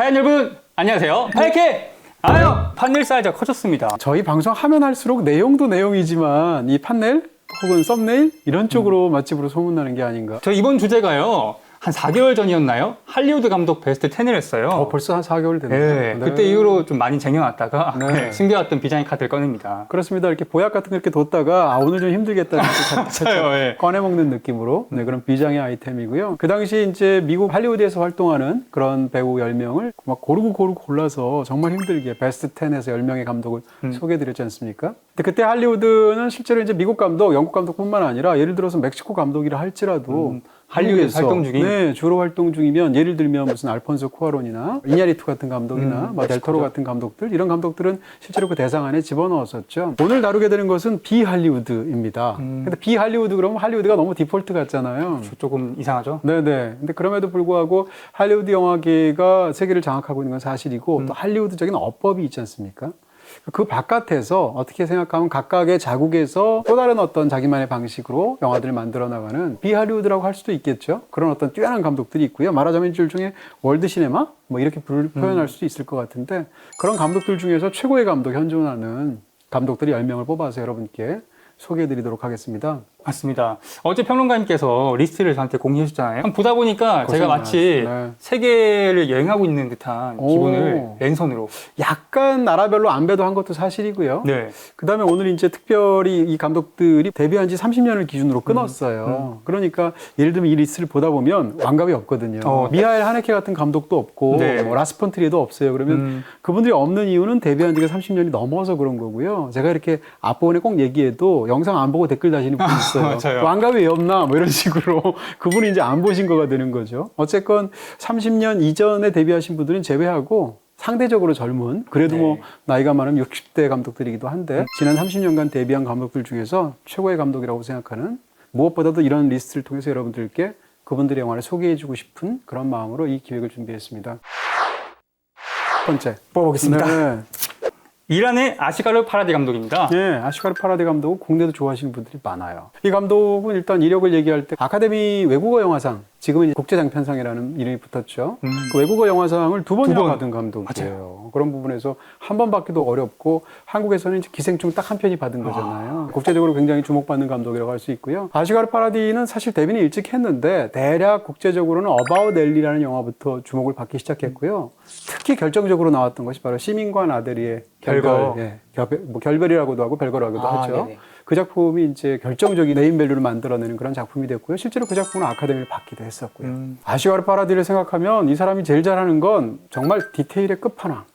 하얀 여러분 안녕하세요. 하얗게 판넬 사이즈가 커졌습니다. 저희 방송 하면 할수록 내용도 내용이지만 이 판넬 혹은 썸네일 이런 쪽으로 맛집으로 소문나는 게 아닌가. 저 이번 주제가요. 한 4개월 전이었나요? 할리우드 감독 베스트 10을 했어요. 벌써 한 4개월 됐네요. 네, 그때 이후로 좀 많이 쟁여놨다가 네. 숨겨왔던 비장의 카드를 꺼냅니다. 그렇습니다. 이렇게 보약 같은 거 이렇게 뒀다가 오늘 좀 힘들겠다 맞아요. 네. 꺼내먹는 느낌으로 그런 비장의 아이템이고요. 그 당시 이제 미국 할리우드에서 활동하는 그런 배우 10명을 막 고르고 골라서 정말 힘들게 베스트 10에서 10명의 감독을 소개해드렸지 않습니까? 근데 그때 할리우드는 실제로 이제 미국 감독, 영국 감독뿐만 아니라 예를 들어서 멕시코 감독이라 할지라도 할리우드에서 활동 중인? 네, 주로 활동 중이면 예를 들면 무슨 알폰소 쿠아론이나 이냐리투 같은 감독이나 델토로 같은 감독들 이런 감독들은 실제로 그 대상 안에 집어넣었었죠. 오늘 다루게 되는 것은 비할리우드입니다. 근데 비할리우드 그러면 할리우드가 너무 디폴트 같잖아요. 조금 이상하죠? 네네. 근데 그럼에도 불구하고 할리우드 영화계가 세계를 장악하고 있는 건 사실이고 또 할리우드적인 어법이 있지 않습니까? 그 바깥에서 어떻게 생각하면 각각의 자국에서 또 다른 어떤 자기만의 방식으로 영화들을 만들어 나가는 비할리우드라고 할 수도 있겠죠. 그런 어떤 뛰어난 감독들이 있고요. 말하자면 일주일 중에 월드 시네마 뭐 이렇게 표현할 수도 있을 것 같은데 그런 감독들 중에서 최고의 감독 현존하는 감독들이 10명을 뽑아서 여러분께 소개해 드리도록 하겠습니다. 맞습니다. 어제 평론가님께서 리스트를 저한테 공유해 주셨잖아요. 보다 보니까 제가 마치 네. 세계를 여행하고 있는 듯한 기분을 랜선으로. 약간 나라별로 안배도 한 것도 사실이고요. 네. 그 다음에 오늘 이제 특별히 이 감독들이 데뷔한 지 30년을 기준으로 끊었어요. 그러니까 예를 들면 이 리스트를 보다 보면 완갑이 없거든요. 미하엘 하네케 같은 감독도 없고 네. 뭐 라스 폰 트리에도 없어요. 그러면 그분들이 없는 이유는 데뷔한 지가 30년이 넘어서 그런 거고요. 제가 이렇게 앞부분에 꼭 얘기해도 영상 안 보고 댓글 다시는 분이 있어요. 맞아요. 완갑이 왜 없나 뭐 이런 식으로 그분이 이제 안 보신 거가 되는 거죠. 어쨌건 30년 이전에 데뷔하신 분들은 제외하고 상대적으로 젊은 그래도 뭐 나이가 많으면 60대 감독들이기도 한데 지난 30년간 데뷔한 감독들 중에서 최고의 감독이라고 생각하는 무엇보다도 이런 리스트를 통해서 여러분들께 그분들의 영화를 소개해주고 싶은 그런 마음으로 이 기획을 준비했습니다. 첫 번째 뽑아보겠습니다. 네. 이란의 아시가르 파라디 감독입니다. 네, 아시가르 파라디 감독은 국내도 좋아하시는 분들이 많아요. 이 감독은 일단 이력을 얘기할 때 아카데미 외국어 영화상, 지금은 이제 국제장편상이라는 이름이 붙었죠. 그 외국어 영화상을 두 번이나 받은 감독이에요. 그런 부분에서 한 번 받기도 어렵고 한국에서는 이제 기생충 딱 한 편이 받은 거잖아요. 국제적으로 굉장히 주목받는 감독이라고 할 수 있고요. 아시가르 파라디는 사실 데뷔는 일찍 했는데 대략 국제적으로는 어바웃 엘리라는 영화부터 주목을 받기 시작했고요. 특히 결정적으로 나왔던 것이 바로 시민과 나데르의 결별. 예, 뭐 결별이라고도 하고 별거라고도 하죠. 네네. 그 작품이 이제 결정적인 네임밸류를 만들어내는 그런 작품이 됐고요. 실제로 그 작품은 아카데미를 받기도 했었고요. 아시가르 파라디를 생각하면 이 사람이 제일 잘하는 건 정말 디테일의 끝판왕.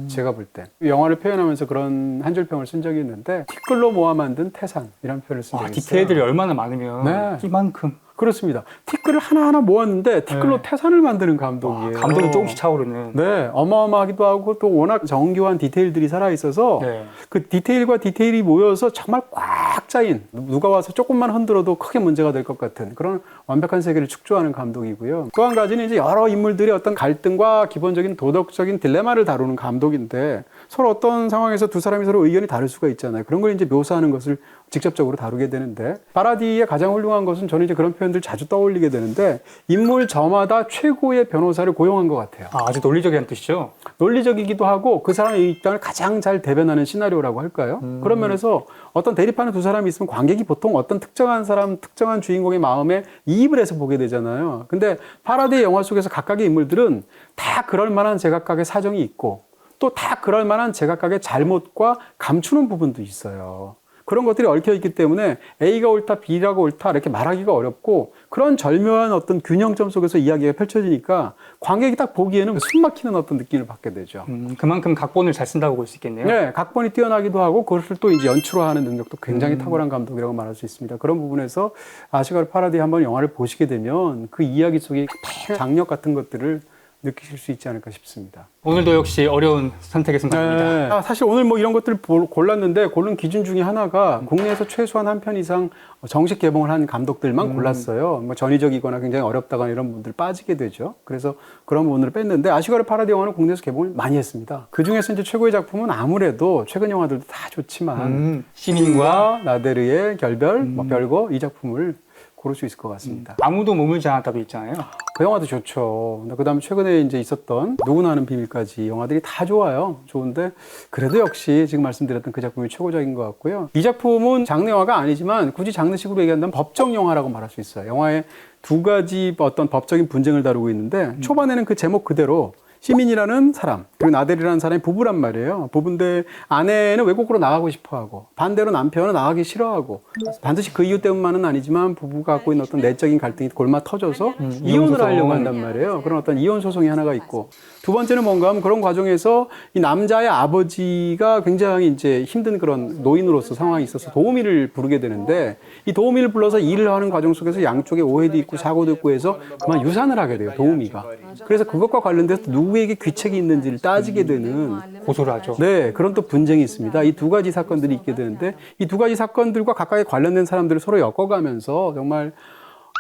제가 볼 때 영화를 표현하면서 그런 한 줄 평을 쓴 적이 있는데 티끌로 모아 만든 태산이라는 표현을 쓴 적이 있어요. 디테일들이 얼마나 많으면 네. 이만큼. 그렇습니다. 티끌을 하나하나 모았는데 티끌로 태산을 만드는 감독이에요. 감동이 조금씩 차오르는. 네, 어마어마하기도 하고 또 워낙 정교한 디테일들이 살아있어서 그 디테일과 디테일이 모여서 정말 꽉 짜인 누가 와서 조금만 흔들어도 크게 문제가 될 것 같은 그런 완벽한 세계를 축조하는 감독이고요. 또 한 가지는 이제 여러 인물들의 어떤 갈등과 기본적인 도덕적인 딜레마를 다루는 감독인데 서로 어떤 상황에서 두 사람이 서로 의견이 다를 수가 있잖아요. 그런 걸 이제 묘사하는 것을 직접적으로 다루게 되는데 파라디의 가장 훌륭한 것은 저는 이제 그런 표현들 자주 떠올리게 되는데 인물 저마다 최고의 변호사를 고용한 것 같아요. 아주 논리적이라는 뜻이죠? 논리적이기도 하고 그 사람의 입장을 가장 잘 대변하는 시나리오라고 할까요? 그런 면에서 어떤 대립하는 두 사람이 있으면 관객이 보통 어떤 특정한 사람, 특정한 주인공의 마음에 이입을 해서 보게 되잖아요. 근데 파라디의 영화 속에서 각각의 인물들은 다 그럴 만한 제각각의 사정이 있고 또 다 그럴 만한 제각각의 잘못과 감추는 부분도 있어요. 그런 것들이 얽혀있기 때문에 A가 옳다, B라고 옳다 이렇게 말하기가 어렵고 그런 절묘한 어떤 균형점 속에서 이야기가 펼쳐지니까 관객이 딱 보기에는 숨 막히는 어떤 느낌을 받게 되죠. 그만큼 각본을 잘 쓴다고 볼 수 있겠네요. 네, 각본이 뛰어나기도 하고 그것을 또 이제 연출화하는 능력도 굉장히 탁월한 감독이라고 말할 수 있습니다. 그런 부분에서 아시가르 파라디 한번 영화를 보시게 되면 그 이야기 속에 장력 같은 것들을 느끼실 수 있지 않을까 싶습니다. 오늘도 역시 어려운 선택의 순간입니다. 네. 사실 오늘 뭐 이런 것들을 골랐는데 고른 기준 중에 하나가 국내에서 최소한 한 편 이상 정식 개봉을 한 감독들만 골랐어요. 뭐 전위적이거나 굉장히 어렵다거나 이런 분들 빠지게 되죠. 그래서 그런 부분을 뺐는데 아시가르 파라디 영화는 국내에서 개봉을 많이 했습니다. 그 중에서 이제 최고의 작품은 아무래도 최근 영화들도 다 좋지만 시민과 나데르의 결별, 뭐 별거 이 작품을 고를 수 있을 것 같습니다. 아무도 머물지 않았다도 있잖아요. 그 영화도 좋죠. 그 다음에 최근에 이제 있었던 누구나 아는 비밀까지 영화들이 다 좋아요. 좋은데 그래도 역시 지금 말씀드렸던 그 작품이 최고적인 것 같고요. 이 작품은 장르 영화가 아니지만 굳이 장르식으로 얘기한다면 법정 영화라고 말할 수 있어요. 영화에 두 가지 어떤 법적인 분쟁을 다루고 있는데 초반에는 그 제목 그대로 시민이라는 사람 그리고 나델이라는 사람이 부부란 말이에요. 부부인데 아내는 외국으로 나가고 싶어하고 반대로 남편은 나가기 싫어하고 반드시 그 이유 때문만은 아니지만 부부가 갖고 있는 어떤 내적인 갈등이 골마 터져서 이혼을 하려고 한단 말이에요. 그런 어떤 이혼 소송이 하나가 있고 두 번째는 뭔가 하면 그런 과정에서 이 남자의 아버지가 굉장히 이제 힘든 그런 노인으로서 상황이 있어서 도우미를 부르게 되는데 이 도우미를 불러서 일을 하는 과정 속에서 양쪽에 오해도 있고 사고도 있고 해서 그만 유산을 하게 돼요. 도우미가. 그래서 그것과 관련돼서 누구에게 귀책이 있는지를 따지게 되는 고소를 하죠. 네, 그런 또 분쟁이 있습니다. 이 두 가지 사건들이 있게 되는데 이 두 가지 사건들과 각각의 관련된 사람들을 서로 엮어가면서 정말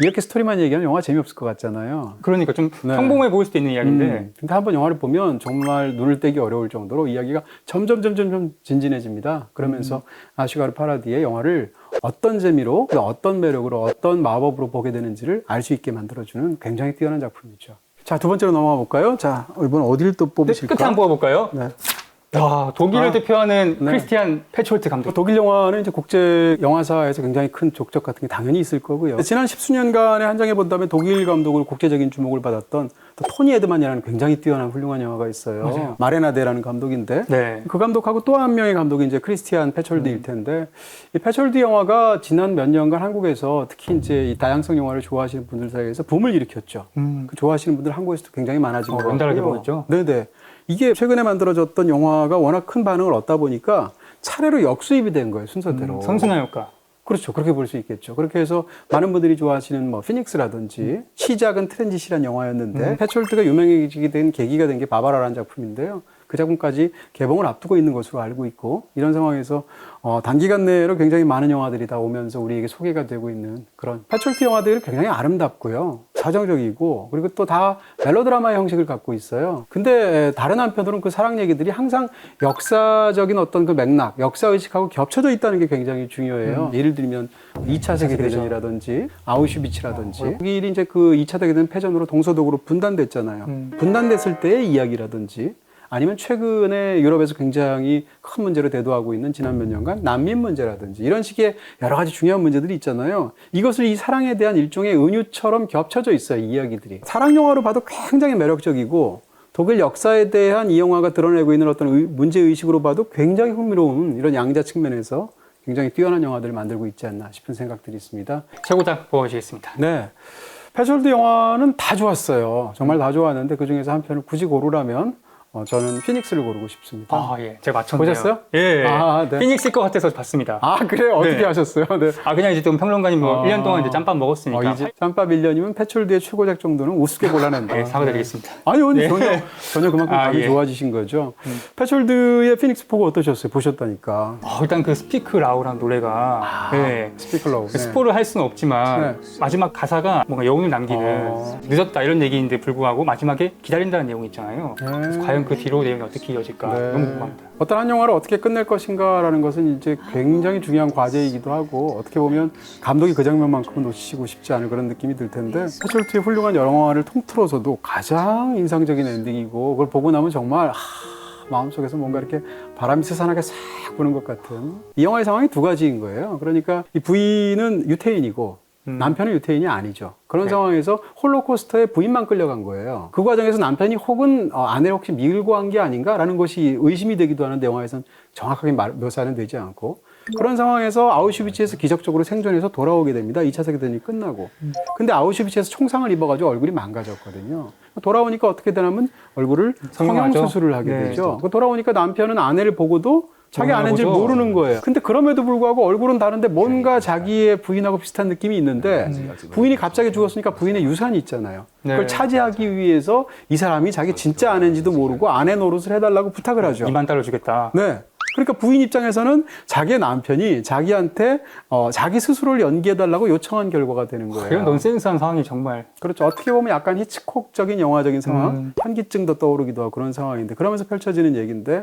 이렇게 스토리만 얘기하면 영화 재미없을 것 같잖아요. 그러니까 좀 네. 평범해 보일 수도 있는 이야기인데 근데 한번 영화를 보면 정말 눈을 떼기 어려울 정도로 이야기가 점점 진진해집니다. 그러면서 아슈가르 파라디의 영화를 어떤 재미로, 어떤 매력으로, 어떤 마법으로 보게 되는지를 알 수 있게 만들어주는 굉장히 뛰어난 작품이죠. 자, 두 번째로 넘어가 볼까요? 자, 이번 어디를 또 뽑으실까? 끝에 한번 뽑아볼까요? 네. 야, 독일을 대표하는 네. 크리스티안 페촐트 감독. 독일 영화는 이제 국제 영화사에서 굉장히 큰 족적 같은 게 당연히 있을 거고요. 지난 10수년간의 한정해 본다면 독일 감독을 국제적인 주목을 받았던 또 토니 에드만이라는 굉장히 뛰어난 훌륭한 영화가 있어요. 맞아요. 마레나데라는 감독인데 네. 그 감독하고 또 한 명의 감독이 이제 크리스티안 페촐드일 텐데 이 페촐드 영화가 지난 몇 년간 한국에서 특히 이제 이 다양성 영화를 좋아하시는 분들 사이에서 붐을 일으켰죠. 그 좋아하시는 분들 한국에서도 굉장히 많아진 것 같고요. 연달아게 보였죠. 네네. 이게 최근에 만들어졌던 영화가 워낙 큰 반응을 얻다 보니까 차례로 역수입이 된 거예요, 순서대로. 선순환 효과. 그렇죠. 그렇게 볼 수 있겠죠. 그렇게 해서 많은 분들이 좋아하시는 뭐 피닉스라든지 시작은 트랜짓이란 영화였는데 페촐트가 유명해지게 된 계기가 된 게 바바라라는 작품인데요. 그 작품까지 개봉을 앞두고 있는 것으로 알고 있고 이런 상황에서 단기간 내로 굉장히 많은 영화들이 다 오면서 우리에게 소개가 되고 있는 그런 페촐트 영화들이 굉장히 아름답고요. 사정적이고 그리고 또 다 멜로드라마의 형식을 갖고 있어요. 근데 다른 한편으로는 그 사랑 얘기들이 항상 역사적인 어떤 그 맥락, 역사의식하고 겹쳐져 있다는 게 굉장히 중요해요. 예를 들면 2차 세계대전이라든지 아우슈비츠라든지 독일이 이제 그 2차 세계대전 패전으로 동서독으로 분단됐잖아요. 분단됐을 때의 이야기라든지 아니면 최근에 유럽에서 굉장히 큰 문제로 대두하고 있는 지난 몇 년간 난민 문제라든지 이런 식의 여러 가지 중요한 문제들이 있잖아요. 이것을 이 사랑에 대한 일종의 은유처럼 겹쳐져 있어요, 이 이야기들이. 사랑 영화로 봐도 굉장히 매력적이고 독일 역사에 대한 이 영화가 드러내고 있는 어떤 문제의식으로 봐도 굉장히 흥미로운 이런 양자 측면에서 굉장히 뛰어난 영화들을 만들고 있지 않나 싶은 생각들이 있습니다. 최고작 뽑아주시겠습니다. 네. 페촐드 영화는 다 좋았어요. 정말 다 좋았는데 그중에서 한 편을 굳이 고르라면 저는 피닉스를 고르고 싶습니다. 아, 예. 제가 맞췄네요. 보셨어요? 예. 아, 네. 피닉스일 것 같아서 봤습니다. 아, 그래요? 어떻게 네. 하셨어요? 네. 아, 그냥 이제 좀 평론가님 뭐 1년 동안 이제 짬밥 먹었으니까. 이제 짬밥 1년이면 페촐드의 최고작 정도는 우습게 골라낸다. 네, 사과드리겠습니다. 아니요, 네. 전혀 그만큼 감이 예. 좋아지신 거죠. 페촐드의 피닉스 보고 어떠셨어요? 보셨다니까. 일단 그 스피크 라우라는 노래가 네. 스피클 러브. 스포를 할 수는 없지만 마지막 가사가 뭔가 여운을 남기는 늦었다 이런 얘기인데 불구하고 마지막에 기다린다는 내용이 있잖아요. 그래서 과연 그 뒤로 내용이 어떻게 이어질까 네. 너무 궁금합니다. 어떤 한 영화를 어떻게 끝낼 것인가라는 것은 이제 굉장히 중요한 과제이기도 하고 어떻게 보면 감독이 그 장면만큼은 놓치고 싶지 않은 그런 느낌이 들 텐데 페촐트의 훌륭한 영화를 통틀어서도 가장 인상적인 엔딩이고 그걸 보고 나면 정말 마음속에서 뭔가 이렇게 바람이 스산하게 싹 부는 것 같은 이 영화의 상황이 두 가지인 거예요. 그러니까 이 부인은 유태인이고 남편은 유태인이 아니죠. 그런 네. 상황에서 홀로코스터에 부인만 끌려간 거예요. 그 과정에서 남편이 혹은 아내를 혹시 밀고 한 게 아닌가라는 것이 의심이 되기도 하는데 영화에서는 정확하게 묘사는 되지 않고 그런 상황에서 아우슈비츠에서 기적적으로 생존해서 돌아오게 됩니다. 2차 세계대전이 끝나고. 근데 아우슈비츠에서 총상을 입어가지고 얼굴이 망가졌거든요. 돌아오니까 어떻게 되냐면 얼굴을 성형수술을 하게 네. 되죠. 돌아오니까 남편은 아내를 보고도 자기 아내인지를 모르는 거예요. 근데 그럼에도 불구하고 얼굴은 다른데 뭔가 자기의 부인하고 비슷한 느낌이 있는데 부인이 갑자기 죽었으니까 부인의 유산이 있잖아요. 그걸 네. 차지하기 위해서 이 사람이 자기 진짜 아내인지도 모르고 아내 노릇을 해달라고 부탁을 하죠. $20,000 주겠다. 네. 그러니까 부인 입장에서는 자기의 남편이 자기한테 자기 스스로를 연기해달라고 요청한 결과가 되는 거예요. 이런 넌센스한 상황이 정말. 그렇죠. 어떻게 보면 약간 히치콕적인 영화적인 상황, 현기증도 떠오르기도 하고 그런 상황인데 그러면서 펼쳐지는 얘기인데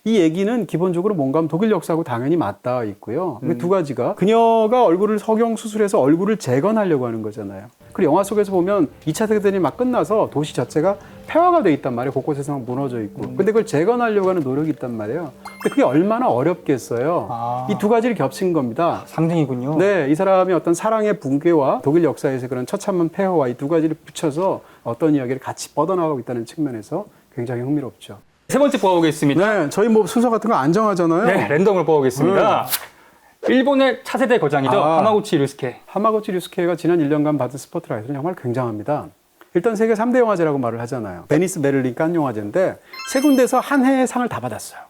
이 얘기는 기본적으로 뭔가 독일 역사하고 당연히 맞닿아 있고요. 두 가지가 그녀가 얼굴을 석영 수술해서 얼굴을 재건하려고 하는 거잖아요. 그리고 영화 속에서 보면 2차 세계대전이 막 끝나서 도시 자체가 폐화가 돼 있단 말이에요. 곳곳에서 막 무너져 있고. 근데 그걸 재건하려고 하는 노력이 있단 말이에요. 근데 그게 얼마나 어렵겠어요. 이 두 가지를 겹친 겁니다. 상징이군요. 네, 이 사람이 어떤 사랑의 붕괴와 독일 역사에서 그런 처참한 폐허와 이 두 가지를 붙여서 어떤 이야기를 같이 뻗어나가고 있다는 측면에서 굉장히 흥미롭죠. 세 번째 뽑아보겠습니다. 네, 저희 뭐 순서 같은 거 안 정하잖아요. 네, 랜덤으로 뽑아보겠습니다. 일본의 차세대 거장이죠. 하마구치 류스케. 하마구치 류스케가 지난 1년간 받은 스포트라이트는 정말 굉장합니다. 일단 세계 3대 영화제라고 말을 하잖아요. 베니스, 베를린, 칸 영화제인데 세 군데서 한 해의 상을 다 받았어요.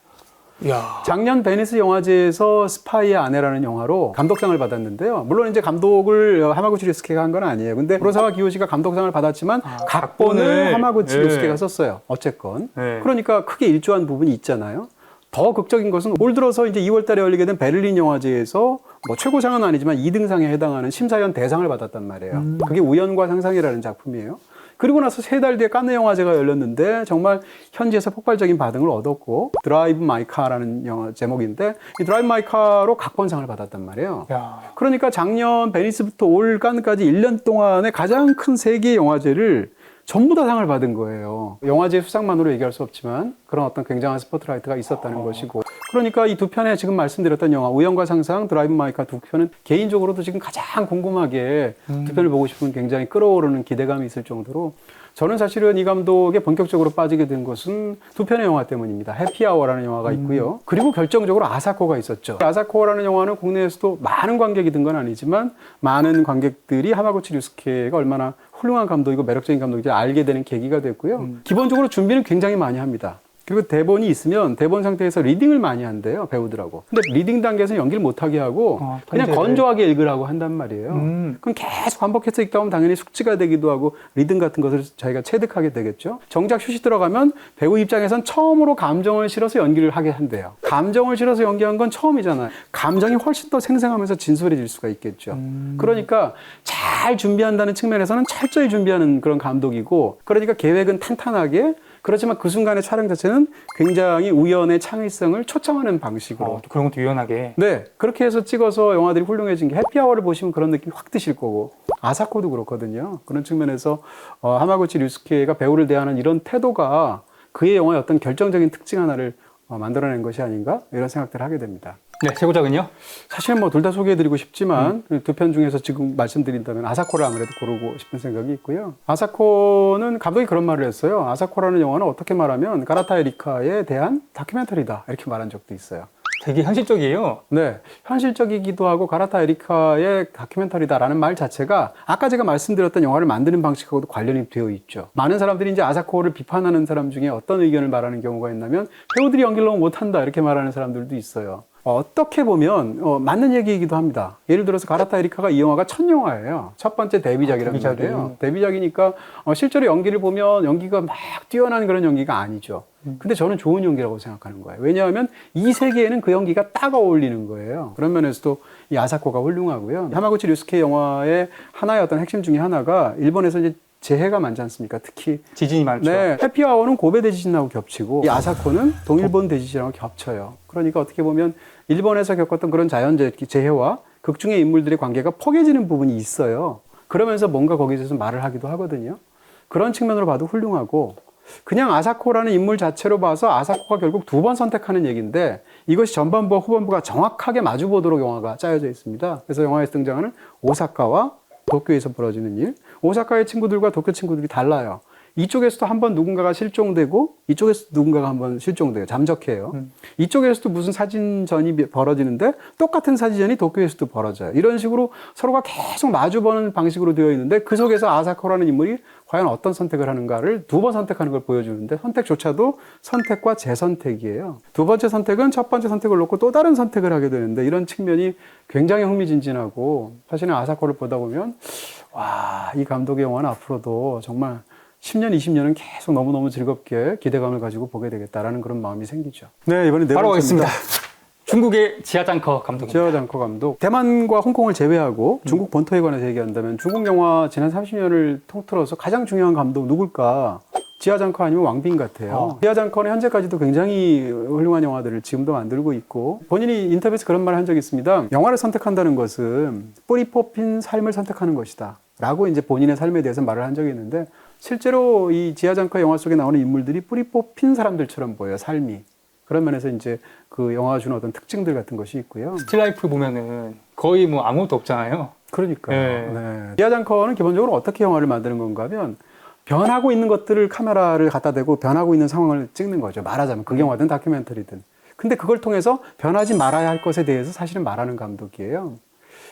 이야. 작년 베니스 영화제에서 스파이의 아내라는 영화로 감독상을 받았는데요. 물론 이제 감독을 하마구치 류스케가 한 건 아니에요. 근데 구로사와 기요시가 감독상을 받았지만 각본을 하마구치 류스케가 썼어요. 어쨌건. 그러니까 크게 일조한 부분이 있잖아요. 더 극적인 것은 올 들어서 이제 2월 달에 열리게 된 베를린 영화제에서 뭐 최고상은 아니지만 2등상에 해당하는 심사위원 대상을 받았단 말이에요. 그게 우연과 상상이라는 작품이에요. 그리고 나서 3달 뒤에 칸네 영화제가 열렸는데 정말 현지에서 폭발적인 반응을 얻었고 드라이브 마이 카라는 영화 제목인데 이 드라이브 마이 카로 각본상을 받았단 말이에요. 야. 그러니까 작년 베니스부터 올 칸까지 1년 동안의 가장 큰 세계 영화제를 전부 다 상을 받은 거예요. 영화제 수상만으로 얘기할 수 없지만 그런 어떤 굉장한 스포트라이트가 있었다는 것이고 그러니까 이 두 편에 지금 말씀드렸던 영화 우연과 상상, 드라이브 마이 카 두 편은 개인적으로도 지금 가장 궁금하게 두 편을 보고 싶은 굉장히 끌어오르는 기대감이 있을 정도로 저는 사실은 이 감독에 본격적으로 빠지게 된 것은 두 편의 영화 때문입니다. 해피아워라는 영화가 있고요. 그리고 결정적으로 아사코가 있었죠. 아사코라는 영화는 국내에서도 많은 관객이 든 건 아니지만 많은 관객들이 하마구치 류스케가 얼마나 훌륭한 감독이고 매력적인 감독인지 알게 되는 계기가 됐고요. 기본적으로 준비는 굉장히 많이 합니다. 그리고 대본이 있으면 대본 상태에서 리딩을 많이 한대요, 배우들하고. 근데 리딩 단계에서는 연기를 못하게 하고 그냥 건조하게 읽으라고 한단 말이에요. 그럼 계속 반복해서 읽다 보면 당연히 숙지가 되기도 하고 리듬 같은 것을 저희가 체득하게 되겠죠. 정작 슛이 들어가면 배우 입장에선 처음으로 감정을 실어서 연기를 하게 한대요. 감정을 실어서 연기한 건 처음이잖아요. 감정이 훨씬 더 생생하면서 진솔해질 수가 있겠죠. 그러니까 잘 준비한다는 측면에서는 철저히 준비하는 그런 감독이고 그러니까 계획은 탄탄하게 그렇지만 그 순간의 촬영 자체는 굉장히 우연의 창의성을 초청하는 방식으로. 그런 것도 유연하게. 네. 그렇게 해서 찍어서 영화들이 훌륭해진 게 해피아워를 보시면 그런 느낌이 확 드실 거고 아사코도 그렇거든요. 그런 측면에서 하마구치 류스케가 배우를 대하는 이런 태도가 그의 영화의 어떤 결정적인 특징 하나를 만들어낸 것이 아닌가 이런 생각들을 하게 됩니다. 네, 최고작은요? 사실은 뭐 둘 다 소개해드리고 싶지만 두 편 중에서 지금 말씀드린다면 아사코를 아무래도 고르고 싶은 생각이 있고요. 아사코는 감독이 그런 말을 했어요. 아사코라는 영화는 어떻게 말하면 가라타 에리카에 대한 다큐멘터리다 이렇게 말한 적도 있어요. 되게 현실적이에요. 네, 현실적이기도 하고 가라타 에리카의 다큐멘터리다라는 말 자체가 아까 제가 말씀드렸던 영화를 만드는 방식하고도 관련이 되어 있죠. 많은 사람들이 이제 아사코를 비판하는 사람 중에 어떤 의견을 말하는 경우가 있냐면 배우들이 연기를 너무 못한다 이렇게 말하는 사람들도 있어요. 어떻게 보면 맞는 얘기이기도 합니다. 예를 들어서 가라타 에리카가 이 영화가 첫 영화예요. 첫 번째 데뷔작이란 말이에요. 데뷔작이니까 실제로 연기를 보면 연기가 막 뛰어난 그런 연기가 아니죠. 근데 저는 좋은 연기라고 생각하는 거예요. 왜냐하면 이 세계에는 그 연기가 딱 어울리는 거예요. 그런 면에서도 이 아사코가 훌륭하고요. 하마구치 류스케 영화의 하나의 어떤 핵심 중에 하나가 일본에서 이제 재해가 많지 않습니까? 특히 지진이 많죠. 네, 해피아워는 고베 대지진하고 겹치고 이 아사코는 동일본 대지진하고 겹쳐요. 그러니까 어떻게 보면 일본에서 겪었던 그런 자연재해와 극중의 인물들의 관계가 포개지는 부분이 있어요. 그러면서 뭔가 거기에 대해서 말을 하기도 하거든요. 그런 측면으로 봐도 훌륭하고 그냥 아사코라는 인물 자체로 봐서 아사코가 결국 두 번 선택하는 얘기인데 이것이 전반부와 후반부가 정확하게 마주보도록 영화가 짜여져 있습니다. 그래서 영화에서 등장하는 오사카와 도쿄에서 벌어지는 일. 오사카의 친구들과 도쿄 친구들이 달라요. 이쪽에서도 한번 누군가가 실종되고 이쪽에서도 누군가가 한번 실종돼요. 잠적해요. 이쪽에서도 무슨 사진전이 벌어지는데 똑같은 사진전이 도쿄에서도 벌어져요. 이런 식으로 서로가 계속 마주보는 방식으로 되어 있는데 그 속에서 아사코라는 인물이 과연 어떤 선택을 하는가를 두 번 선택하는 걸 보여주는데 선택조차도 선택과 재선택이에요. 두 번째 선택은 첫 번째 선택을 놓고 또 다른 선택을 하게 되는데 이런 측면이 굉장히 흥미진진하고 사실은 아사코를 보다 보면 와, 이 감독의 영화는 앞으로도 정말 10년, 20년은 계속 너무너무 즐겁게 기대감을 가지고 보게 되겠다라는 그런 마음이 생기죠. 네, 이번에 네 바로 번째입니다. 가겠습니다. 중국의 지하장커 감독입니다. 지하장커 감독. 대만과 홍콩을 제외하고 중국 본토에 관해서 얘기한다면 중국 영화 지난 30년을 통틀어서 가장 중요한 감독 누굴까? 지하장커 아니면 왕빈 같아요. 지하장커는 현재까지도 굉장히 훌륭한 영화들을 지금도 만들고 있고 본인이 인터뷰에서 그런 말을 한 적이 있습니다. 영화를 선택한다는 것은 뿌리 뽑힌 삶을 선택하는 것이다 라고 이제 본인의 삶에 대해서 말을 한 적이 있는데 실제로 이 지하장커 영화 속에 나오는 인물들이 뿌리 뽑힌 사람들처럼 보여요. 삶이. 그런 면에서 이제 그 영화가 주는 어떤 특징들 같은 것이 있고요. 스틸라이프 보면은 거의 뭐 아무것도 없잖아요. 그러니까요. 네. 네. 지하장커는 기본적으로 어떻게 영화를 만드는 건가 하면 변하고 있는 것들을 카메라를 갖다 대고 변하고 있는 상황을 찍는 거죠. 말하자면 극영화든 다큐멘터리든. 근데 그걸 통해서 변하지 말아야 할 것에 대해서 사실은 말하는 감독이에요.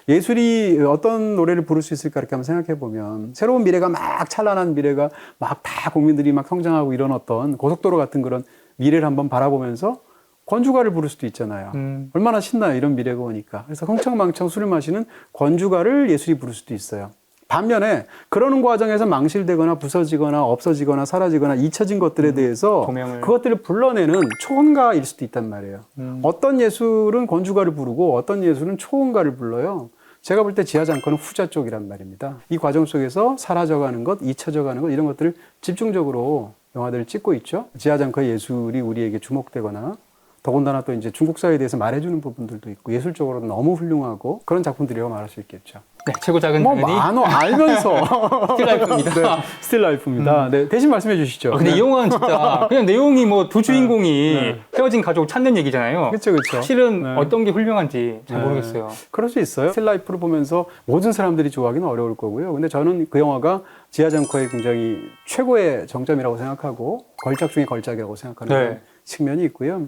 예술이 어떤 노래를 부를 수 있을까 이렇게 한번 생각해 보면 새로운 미래가 막 찬란한 미래가 막 다 국민들이 막 성장하고 이런 어떤 고속도로 같은 그런 미래를 한번 바라보면서 권주가를 부를 수도 있잖아요. 얼마나 신나요 이런 미래가 오니까. 그래서 흥청망청 술을 마시는 권주가를 예술이 부를 수도 있어요. 반면에 그러는 과정에서 망실되거나 부서지거나 없어지거나 사라지거나 잊혀진 것들에 대해서 그것들을 불러내는 초혼가일 수도 있단 말이에요. 어떤 예술은 권주가를 부르고 어떤 예술은 초혼가를 불러요. 제가 볼 때 지하장커는 후자 쪽이란 말입니다. 이 과정 속에서 사라져가는 것, 잊혀져가는 것 이런 것들을 집중적으로 영화들을 찍고 있죠. 지하장커의 예술이 우리에게 주목되거나 더군다나 또 이제 중국 사회에 대해서 말해주는 부분들도 있고 예술적으로 너무 훌륭하고 그런 작품들이라고 말할 수 있겠죠. 네, 최고작은 뭐 당연히 많어 알면서 스틸라이프입니다. 네, 스틸라이프입니다. 네, 대신 말씀해 주시죠. 근데 이 영화는 진짜 그냥 내용이 뭐 두 주인공이 네. 헤어진 가족을 찾는 얘기잖아요. 그렇죠, 그렇죠. 사실은 네. 어떤 게 훌륭한지 잘 네. 모르겠어요. 그럴 수 있어요. 스틸라이프를 보면서 모든 사람들이 좋아하기는 어려울 거고요. 근데 저는 그 영화가 지하장커의 굉장히 최고의 정점이라고 생각하고 걸작 중에 걸작이라고 생각하는 네. 측면이 있고요.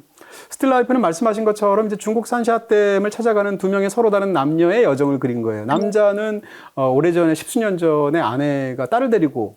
스틸라이프는 말씀하신 것처럼 이제 중국 산샤댐을 찾아가는 두 명의 서로 다른 남녀의 여정을 그린 거예요. 남자는 오래전에 십수년 전에 아내가 딸을 데리고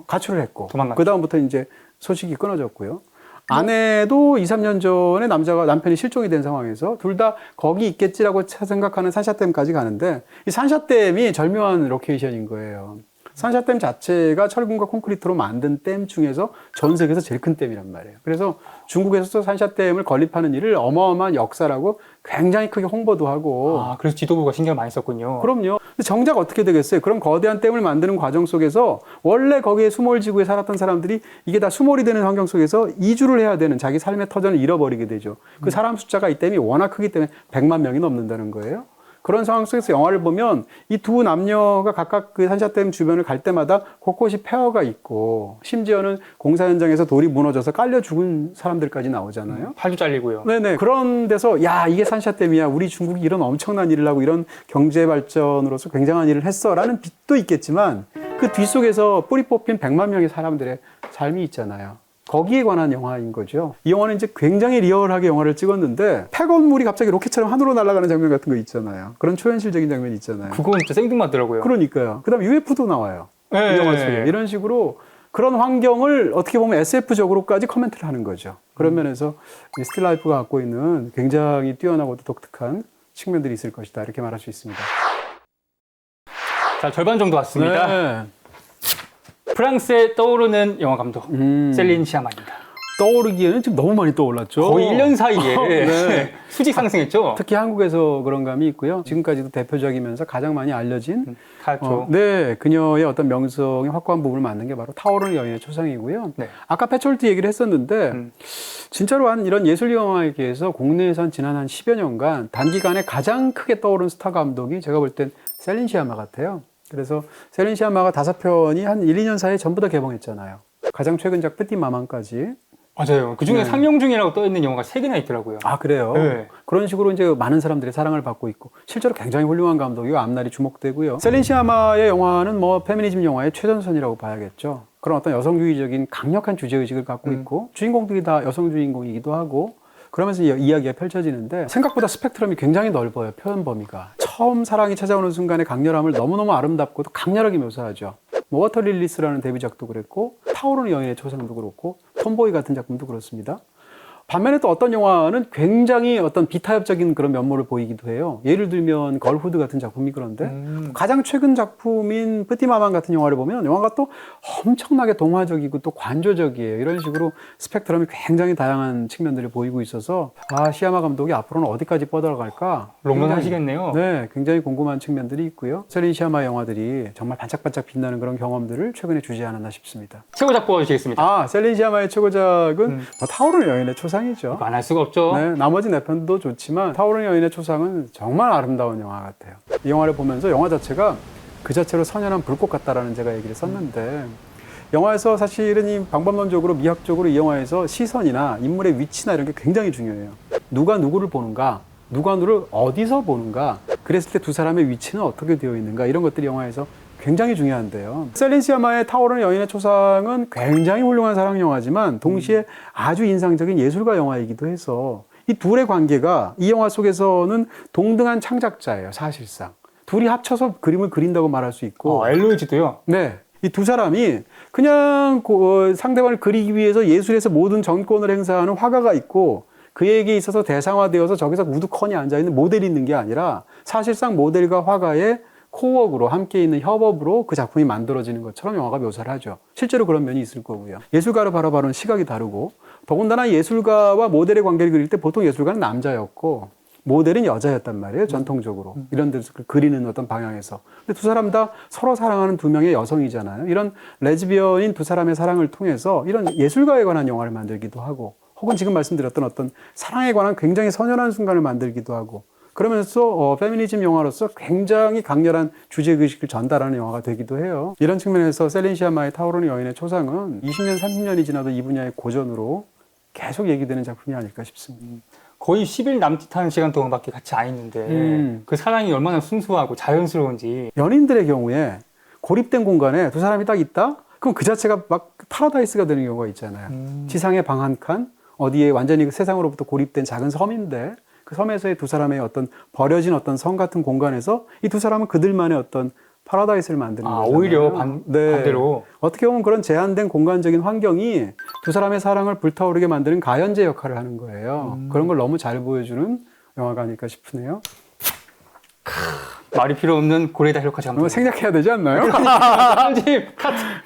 가출을 했고 도망갔죠. 그 다음부터 이제 소식이 끊어졌고요. 아내도 2, 3년 전에 남편이 실종이 된 상황에서 둘 다 거기 있겠지라고 생각하는 산샤댐까지 가는데 이 산샤댐이 절묘한 로케이션인 거예요. 산샤댐 자체가 철근과 콘크리트로 만든 댐 중에서 전 세계에서 제일 큰 댐이란 말이에요. 그래서 중국에서도 산샤댐을 건립하는 일을 어마어마한 역사라고 굉장히 크게 홍보도 하고. 아, 그래서 지도부가 신경을 많이 썼군요. 그럼요. 근데 정작 어떻게 되겠어요? 그런 거대한 댐을 만드는 과정 속에서 원래 거기에 수몰지구에 살았던 사람들이 이게 다 수몰이 되는 환경 속에서 이주를 해야 되는 자기 삶의 터전을 잃어버리게 되죠. 그 사람 숫자가 이 댐이 워낙 크기 때문에 100만 명이 넘는다는 거예요. 그런 상황 속에서 영화를 보면 이 두 남녀가 각각 그 산샤댐 주변을 갈 때마다 곳곳이 폐허가 있고 심지어는 공사 현장에서 돌이 무너져서 깔려 죽은 사람들까지 나오잖아요. 팔도 잘리고요. 네네. 그런 데서 야 이게 산샤댐이야. 우리 중국이 이런 엄청난 일을 하고 이런 경제 발전으로서 굉장한 일을 했어라는 빚도 있겠지만 그 뒷속에서 뿌리 뽑힌 100만 명의 사람들의 삶이 있잖아요. 거기에 관한 영화인 거죠. 이 영화는 이제 굉장히 리얼하게 영화를 찍었는데 폐건물이 갑자기 로켓처럼 하늘로 날아가는 장면 같은 거 있잖아요. 그런 초현실적인 장면이 있잖아요. 그건 진짜 생뚱맞더라고요. 그러니까요. 그다음에 UFO도 나와요. 네. 이 영화 속에. 이런 식으로 그런 환경을 어떻게 보면 SF적으로까지 코멘트를 하는 거죠. 그런 면에서 이 스틸라이프가 갖고 있는 굉장히 뛰어나고 독특한 측면들이 있을 것이다. 이렇게 말할 수 있습니다. 자, 절반 정도 왔습니다. 네. 프랑스에 떠오르는 영화 감독 셀린 시아마입니다. 떠오르기에는 지금 너무 많이 떠올랐죠. 거의 1년 사이에 네. 수직 상승했죠. 특히 한국에서 그런 감이 있고요. 지금까지도 대표적이면서 가장 많이 알려진 가죠. 네, 그녀의 어떤 명성의 확고한 부분을 만든 게 바로 타오르는 여인의 초상이고요. 네. 아까 패철트 얘기를 했었는데 진짜로 한 이런 예술 영화에 비해서 국내에선 지난 한 10여 년간 단기간에 가장 크게 떠오른 스타 감독이 제가 볼 땐 셀린 시아마 같아요. 그래서 셀린 시아마가 5편이 한 1, 2년 사이에 전부 다 개봉했잖아요. 가장 최근작 뿌띠 마망까지. 맞아요. 그 중에 네. 상영 중이라고 떠있는 영화가 3개나 있더라고요. 아, 그래요? 네. 그런 식으로 이제 많은 사람들의 사랑을 받고 있고, 실제로 굉장히 훌륭한 감독이고, 앞날이 주목되고요. 셀린 시아마의 영화는 뭐, 페미니즘 영화의 최전선이라고 봐야겠죠. 그런 어떤 여성주의적인 강력한 주제의식을 갖고 있고, 주인공들이 다 여성 주인공이기도 하고, 그러면서 이야기가 펼쳐지는데, 생각보다 스펙트럼이 굉장히 넓어요, 표현 범위가. 처음 사랑이 찾아오는 순간의 강렬함을 너무너무 아름답고도 강렬하게 묘사하죠. 뭐 워터 릴리스라는 데뷔작도 그랬고 타오르는 여인의 초상도 그렇고 톰보이 같은 작품도 그렇습니다. 반면에 또 어떤 영화는 굉장히 어떤 비타협적인 그런 면모를 보이기도 해요. 예를 들면 걸후드 같은 작품이 그런데 가장 최근 작품인 프티마만 같은 영화를 보면 영화가 또 엄청나게 동화적이고 또 관조적이에요. 이런 식으로 스펙트럼이 굉장히 다양한 측면들을 보이고 있어서 시야마 감독이 앞으로는 어디까지 뻗어갈까? 롱런 하시겠네요. 네, 굉장히 궁금한 측면들이 있고요. 셀린 시야마 영화들이 정말 반짝반짝 빛나는 그런 경험들을 최근에 주지 않았나 싶습니다. 최고작 뽑아주시겠습니다. 셀린 시야마의 최고작은 타오르는 여인의 초상이죠. 안 할 수가 없죠. 네, 나머지 네 편도 좋지만 타오르는 여인의 초상은 정말 아름다운 영화 같아요. 이 영화를 보면서 영화 자체가 그 자체로 선연한 불꽃 같다라는 제가 얘기를 썼는데 영화에서 사실은 이 방법론적으로 미학적으로 이 영화에서 시선이나 인물의 위치나 이런 게 굉장히 중요해요. 누가 누구를 보는가, 누가 누구를 어디서 보는가, 그랬을 때 두 사람의 위치는 어떻게 되어 있는가, 이런 것들이 영화에서 굉장히 중요한데요. 셀린 시아마의 타오르는 여인의 초상은 굉장히 훌륭한 사랑 영화지만 동시에 아주 인상적인 예술가 영화이기도 해서 이 둘의 관계가 이 영화 속에서는 동등한 창작자예요, 사실상. 둘이 합쳐서 그림을 그린다고 말할 수 있고. 엘로이즈도요? 네. 이 두 사람이 그냥 상대방을 그리기 위해서 예술에서 모든 전권을 행사하는 화가가 있고 그에게 있어서 대상화되어서 저기서 우두커니 앉아있는 모델이 있는 게 아니라 사실상 모델과 화가의 코워크로 함께 있는 협업으로 그 작품이 만들어지는 것처럼 영화가 묘사를 하죠. 실제로 그런 면이 있을 거고요. 예술가를 바라보는 시각이 다르고 더군다나 예술가와 모델의 관계를 그릴 때 보통 예술가는 남자였고 모델은 여자였단 말이에요. 전통적으로. 이런 데서 그리는 어떤 방향에서. 근데 두 사람 다 서로 사랑하는 두 명의 여성이잖아요. 이런 레즈비언인 두 사람의 사랑을 통해서 이런 예술가에 관한 영화를 만들기도 하고 혹은 지금 말씀드렸던 어떤 사랑에 관한 굉장히 선연한 순간을 만들기도 하고 그러면서 페미니즘 영화로서 굉장히 강렬한 주제의식을 전달하는 영화가 되기도 해요. 이런 측면에서 셀린 시아마의 타오르는 여인의 초상은 20년, 30년이 지나도 이 분야의 고전으로 계속 얘기되는 작품이 아닐까 싶습니다. 거의 10일 남짓한 시간 동안밖에 같이 안 있는데 그 사랑이 얼마나 순수하고 자연스러운지. 연인들의 경우에 고립된 공간에 두 사람이 딱 있다? 그럼 그 자체가 막 파라다이스가 되는 경우가 있잖아요. 지상에 방 한 칸, 어디에 완전히 세상으로부터 고립된 작은 섬인데 그 섬에서의 두 사람의 어떤 버려진 어떤 섬 같은 공간에서 이 두 사람은 그들만의 어떤 파라다이스를 만드는 거잖아요. 오히려 반대로. 어떻게 보면 그런 제한된 공간적인 환경이 두 사람의 사랑을 불타오르게 만드는 가연제 역할을 하는 거예요. 그런 걸 너무 잘 보여주는 영화가 아닐까 싶으네요. 말이 필요 없는 고레다 히로카즈 감독. 생략해야 되지 않나요?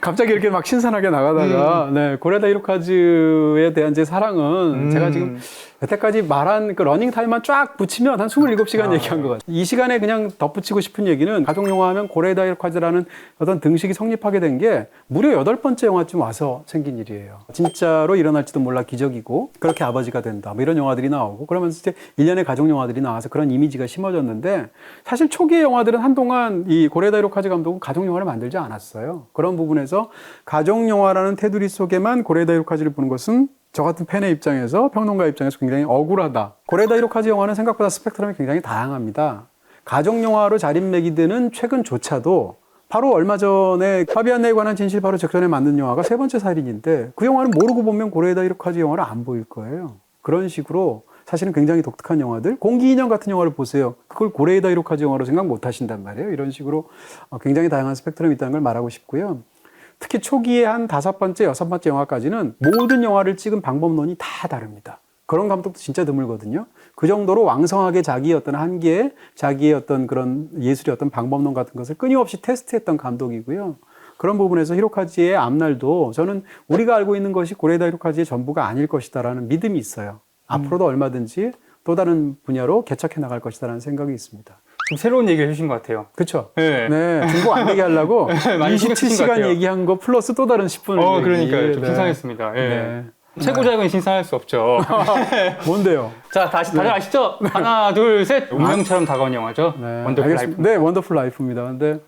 갑자기 이렇게 막 신선하게 나가다가 고레다 히로카즈에 대한 제 사랑은 제가 지금 여태까지 말한 그 러닝타임만 쫙 붙이면 한 27시간 얘기한 것 같아요. 이 시간에 그냥 덧붙이고 싶은 얘기는 가족영화 하면 고레다 히로카즈라는 어떤 등식이 성립하게 된 게 무려 8번째 영화쯤 와서 생긴 일이에요. 진짜로 일어날지도 몰라 기적이고 그렇게 아버지가 된다. 뭐 이런 영화들이 나오고 그러면서 이제 1년의 가족영화들이 나와서 그런 이미지가 심어졌는데 사실 초기의 영화들은 한동안 이 고레다 히로카즈 감독은 가족영화를 만들지 않았어요. 그런 부분에서 가족영화라는 테두리 속에만 고레다 히로카즈를 보는 것은 저 같은 팬의 입장에서 평론가 입장에서 굉장히 억울하다. 고레다 히로카즈 영화는 생각보다 스펙트럼이 굉장히 다양합니다. 가족영화로 자리매기되는 최근조차도 바로 얼마 전에 파비안네에 관한 진실 바로 직전에 만든 영화가 세 번째 살인인데 그 영화는 모르고 보면 고레다 히로카즈 영화를 안 보일 거예요. 그런 식으로 사실은 굉장히 독특한 영화들, 공기인형 같은 영화를 보세요. 그걸 고레다 히로카즈 영화로 생각 못 하신단 말이에요. 이런 식으로 굉장히 다양한 스펙트럼이 있다는 걸 말하고 싶고요. 특히 초기에 한 5번째, 6번째 영화까지는 모든 영화를 찍은 방법론이 다 다릅니다. 그런 감독도 진짜 드물거든요. 그 정도로 왕성하게 자기의 어떤 한계, 자기의 어떤 그런 예술의 어떤 방법론 같은 것을 끊임없이 테스트했던 감독이고요. 그런 부분에서 히로카즈의 앞날도 저는 우리가 알고 있는 것이 고레다 히로카즈의 전부가 아닐 것이다라는 믿음이 있어요. 앞으로도 얼마든지 또 다른 분야로 개척해 나갈 것이다라는 생각이 있습니다. 좀 새로운 얘기를 해주신 것 같아요. 그렇죠. 네. 중복 안 되게 하려고 27시간 얘기한 거 플러스 또 다른 10분을 그러니까요. 좀 신선했습니다. 네. 최고작은 신선할 수 없죠. 뭔데요? 자, 다들 아시죠? 하나, 둘, 셋. 운명처럼 다가온 영화죠. 원더풀 라이프. 네, 원더풀 라이프입니다. 근데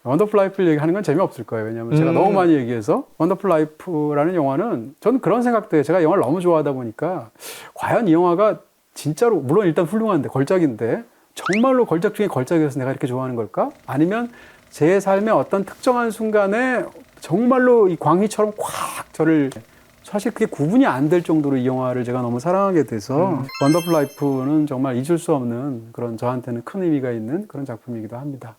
원더풀 라이프를 얘기하는 건 재미없을 거예요. 왜냐하면 제가 너무 많이 얘기해서 원더풀 라이프라는 영화는 저는 그런 생각도 해요. 제가 영화를 너무 좋아하다 보니까 과연 이 영화가 진짜로 물론 일단 훌륭한데 걸작인데 정말로 걸작 중에 걸작이어서 내가 이렇게 좋아하는 걸까? 아니면 제 삶의 어떤 특정한 순간에 정말로 이 광희처럼 콱 저를 사실 그게 구분이 안 될 정도로 이 영화를 제가 너무 사랑하게 돼서 원더풀 라이프는 정말 잊을 수 없는 그런 저한테는 큰 의미가 있는 그런 작품이기도 합니다.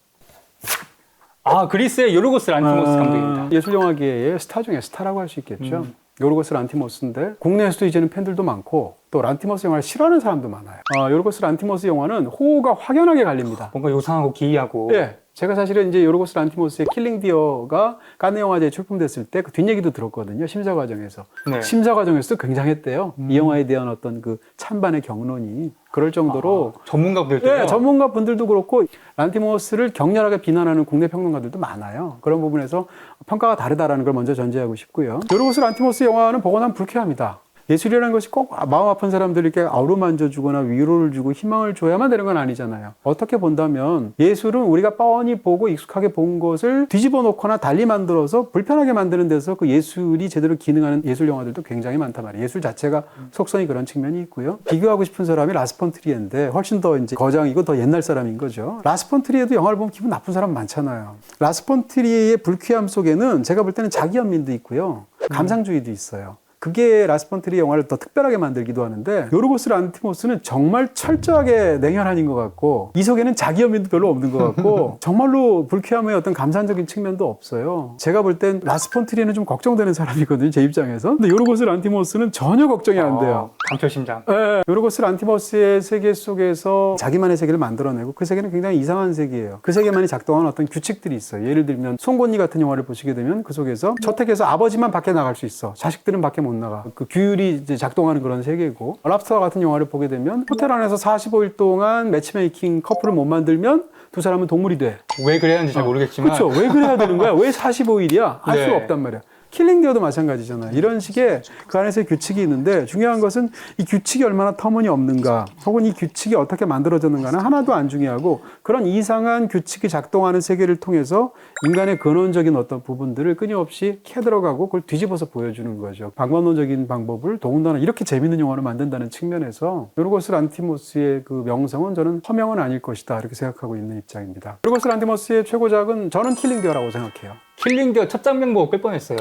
그리스의 요르고스 란티모스 감독입니다. 예술영화계의 스타 중에 스타라고 할 수 있겠죠. 요르고스 란티모스인데 국내에서도 이제는 팬들도 많고 또 란티모스 영화를 싫어하는 사람도 많아요. 요르고스 란티모스 영화는 호가 확연하게 갈립니다. 뭔가 요상하고 기이하고. 예. 제가 사실은 이제 요르고스 란티모스의 킬링 디어가 칸네 영화제에 출품됐을 때 그 뒷얘기도 들었거든요. 심사 과정에서. 네. 심사 과정에서도 굉장했대요. 이 영화에 대한 어떤 그 찬반의 경론이 그럴 정도로 전문가분들도요. 네, 전문가 분들도 그렇고 란티모스를 격렬하게 비난하는 국내 평론가들도 많아요. 그런 부분에서 평가가 다르다라는 걸 먼저 전제하고 싶고요. 요르고스 란티모스 영화는 보고 나면 불쾌합니다. 예술이라는 것이 꼭 마음 아픈 사람들에게 어루만져주거나 위로를 주고 희망을 줘야만 되는 건 아니잖아요. 어떻게 본다면 예술은 우리가 뻔히 보고 익숙하게 본 것을 뒤집어 놓거나 달리 만들어서 불편하게 만드는 데서 그 예술이 제대로 기능하는 예술 영화들도 굉장히 많단 말이에요. 예술 자체가 속성이 그런 측면이 있고요. 비교하고 싶은 사람이 라스 폰 트리에인데 훨씬 더 이제 거장이고 더 옛날 사람인 거죠. 라스 폰 트리에도 영화를 보면 기분 나쁜 사람 많잖아요. 라스 폰 트리에의 불쾌함 속에는 제가 볼 때는 자기연민도 있고요. 감상주의도 있어요. 그게 라스 폰 트리에 영화를 더 특별하게 만들기도 하는데 요르고스 란티모스는 정말 철저하게 냉혈한인 것 같고 이 속에는 자기연민도 별로 없는 것 같고 정말로 불쾌함의 어떤 감상적인 측면도 없어요. 제가 볼 땐 라스 폰 트리에는 좀 걱정되는 사람이거든요. 제 입장에서. 근데 요르고스 란티모스는 전혀 걱정이 안 돼요. 강철심장. 네, 요르고스 란티모스의 세계 속에서 자기만의 세계를 만들어내고 그 세계는 굉장히 이상한 세계예요. 그 세계만이 작동하는 어떤 규칙들이 있어요. 예를 들면 송곳니 같은 영화를 보시게 되면 그 속에서 저택에서 아버지만 밖에 나갈 수 있어. 자식들은 밖에 못 나가. 그 규율이 이제 작동하는 그런 세계고 랍스터 같은 영화를 보게 되면 호텔 안에서 45일 동안 매치메이킹 커플을 못 만들면 두 사람은 동물이 돼. 왜 그래야 하는지 잘 모르겠지만. 그렇죠. 왜 그래야 되는 거야? 왜 45일이야? 알 네. 수가 없단 말이야. 킬링 디어도 마찬가지잖아요. 이런 식의 그 안에서의 규칙이 있는데 중요한 것은 이 규칙이 얼마나 터무니없는가 혹은 이 규칙이 어떻게 만들어졌는가는 하나도 안 중요하고 그런 이상한 규칙이 작동하는 세계를 통해서 인간의 근원적인 어떤 부분들을 끊임없이 캐들어가고 그걸 뒤집어서 보여주는 거죠. 방법론적인 방법을 더군다나 이렇게 재밌는 영화를 만든다는 측면에서 요르고스 란티모스의 그 명성은 저는 허명은 아닐 것이다 이렇게 생각하고 있는 입장입니다. 요르고스 란티모스의 최고작은 저는 킬링 디어라고 생각해요. 킬링 디어 첫 장면 보고 뺄 뻔했어요.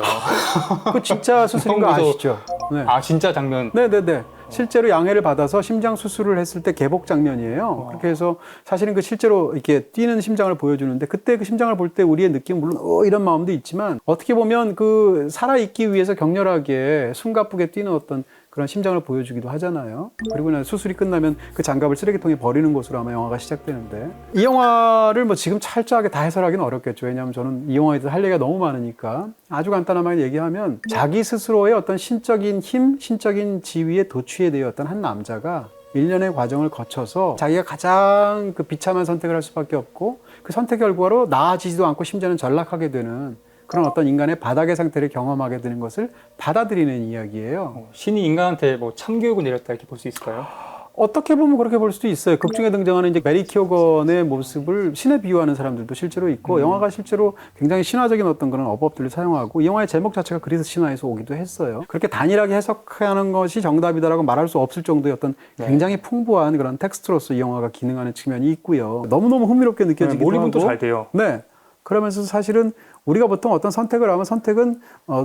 그 진짜 수술인 거 아시죠? 네. 아 진짜 장면. 네네네. 실제로 양해를 받아서 심장 수술을 했을 때 개복 장면이에요. 그렇게 해서 사실은 그 실제로 이렇게 뛰는 심장을 보여주는데 그때 그 심장을 볼 때 우리의 느낌은 물론 이런 마음도 있지만 어떻게 보면 그 살아있기 위해서 격렬하게 숨가쁘게 뛰는 어떤 그런 심장을 보여주기도 하잖아요. 그리고 난 수술이 끝나면 그 장갑을 쓰레기통에 버리는 것으로 아마 영화가 시작되는데 이 영화를 뭐 지금 철저하게 다 해설하기는 어렵겠죠. 왜냐하면 저는 이 영화에 대해서 할 얘기가 너무 많으니까 아주 간단하게 얘기하면 자기 스스로의 어떤 신적인 힘, 신적인 지위에 도취해 되었던 한 남자가 일련의 과정을 거쳐서 자기가 가장 그 비참한 선택을 할 수밖에 없고 그 선택 결과로 나아지지도 않고 심지어는 전락하게 되는 그런 어떤 인간의 바닥의 상태를 경험하게 되는 것을 받아들이는 이야기예요. 신이 인간한테 뭐 참교육을 내렸다 이렇게 볼 수 있을까요? 어떻게 보면 그렇게 볼 수도 있어요. 극 중에 등장하는 이제 메리 키어건의 모습을 신에 비유하는 사람들도 실제로 있고 영화가 실제로 굉장히 신화적인 어떤 그런 어법들을 사용하고 이 영화의 제목 자체가 그리스 신화에서 오기도 했어요. 그렇게 단일하게 해석하는 것이 정답이다라고 말할 수 없을 정도의 어떤 굉장히 풍부한 그런 텍스트로서 이 영화가 기능하는 측면이 있고요. 너무너무 흥미롭게 느껴지기도 몰입은 또 하고. 잘 돼요. 네. 그러면서 사실은 우리가 보통 어떤 선택을 하면 선택은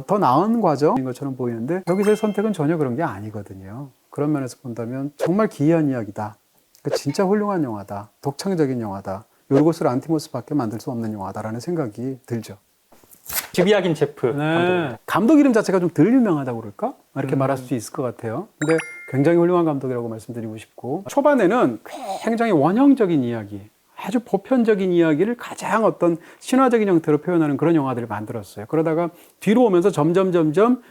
더 나은 과정인 것처럼 보이는데 여기서의 선택은 전혀 그런 게 아니거든요. 그런 면에서 본다면 정말 기이한 이야기다. 진짜 훌륭한 영화다. 독창적인 영화다. 요르고스 란티모스밖에 만들 수 없는 영화다라는 생각이 들죠. 지비아긴 제프. 네. 감독 이름 자체가 좀 덜 유명하다고 그럴까? 이렇게 말할 수 있을 것 같아요. 근데 굉장히 훌륭한 감독이라고 말씀드리고 싶고 초반에는 굉장히 원형적인 이야기 아주 보편적인 이야기를 가장 어떤 신화적인 형태로 표현하는 그런 영화들을 만들었어요. 그러다가 뒤로 오면서 점점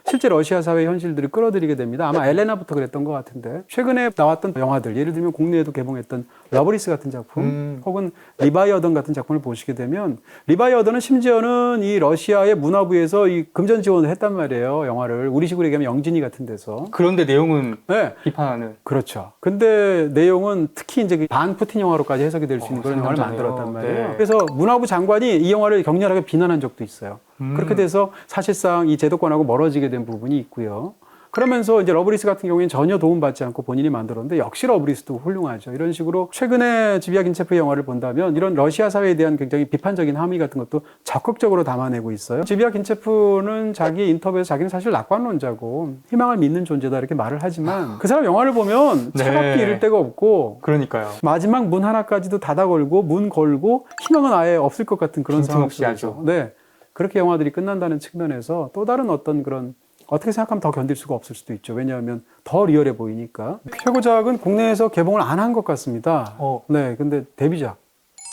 실제 러시아 사회 현실들을 끌어들이게 됩니다. 아마 엘레나부터 그랬던 것 같은데 최근에 나왔던 영화들 예를 들면 국내에도 개봉했던 러브리스 같은 작품 혹은 리바이어던 같은 작품을 보시게 되면 리바이어던은 심지어는 이 러시아의 문화부에서 이 금전 지원을 했단 말이에요. 영화를 우리식으로 얘기하면 영진이 같은 데서. 그런데 내용은 네. 비판하는. 그렇죠. 근데 내용은 특히 이제 반 푸틴 영화로까지 해석이 될 수 있는 그런 영화를 만들었단 말이에요. 네. 그래서 문화부 장관이 이 영화를 격렬하게 비난한 적도 있어요. 그렇게 돼서 사실상 이 제도권하고 멀어지게 된 부분이 있고요. 그러면서 이제 러브리스 같은 경우에는 전혀 도움받지 않고 본인이 만들었는데 역시 러브리스도 훌륭하죠. 이런 식으로 최근에 지비아 긴체프의 영화를 본다면 이런 러시아 사회에 대한 굉장히 비판적인 함의 같은 것도 적극적으로 담아내고 있어요. 지비아 긴체프는 자기 인터뷰에서 자기는 사실 낙관론자고 희망을 믿는 존재다 이렇게 말을 하지만 그 사람 영화를 보면 차갑게 이를 데가 없고 그러니까요. 마지막 문 하나까지도 닫아 걸고 문 걸고 희망은 아예 없을 것 같은 그런 상황 속에서 네. 그렇게 영화들이 끝난다는 측면에서 또 다른 어떤 그런 어떻게 생각하면 더 견딜 수가 없을 수도 있죠. 왜냐하면 더 리얼해 보이니까. 최고작은 국내에서 개봉을 안 한 것 같습니다. 네, 근데 데뷔작.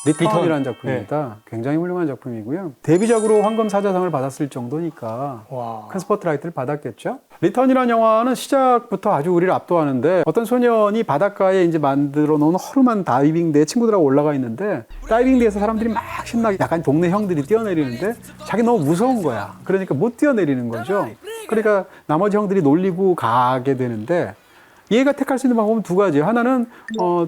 리턴이라는 작품입니다. 굉장히 훌륭한 작품이고요. 데뷔작으로 황금 사자상을 받았을 정도니까 큰 스포트라이트를 받았겠죠. 리턴이라는 영화는 시작부터 아주 우리를 압도하는데 어떤 소년이 바닷가에 이제 만들어 놓은 허름한 다이빙대에 친구들하고 올라가 있는데 다이빙대에서 사람들이 막 신나게 약간 동네 형들이 뛰어내리는데 자기 너무 무서운 거야. 그러니까 못 뛰어내리는 거죠. 그러니까 나머지 형들이 놀리고 가게 되는데 얘가 택할 수 있는 방법은 두 가지. 하나는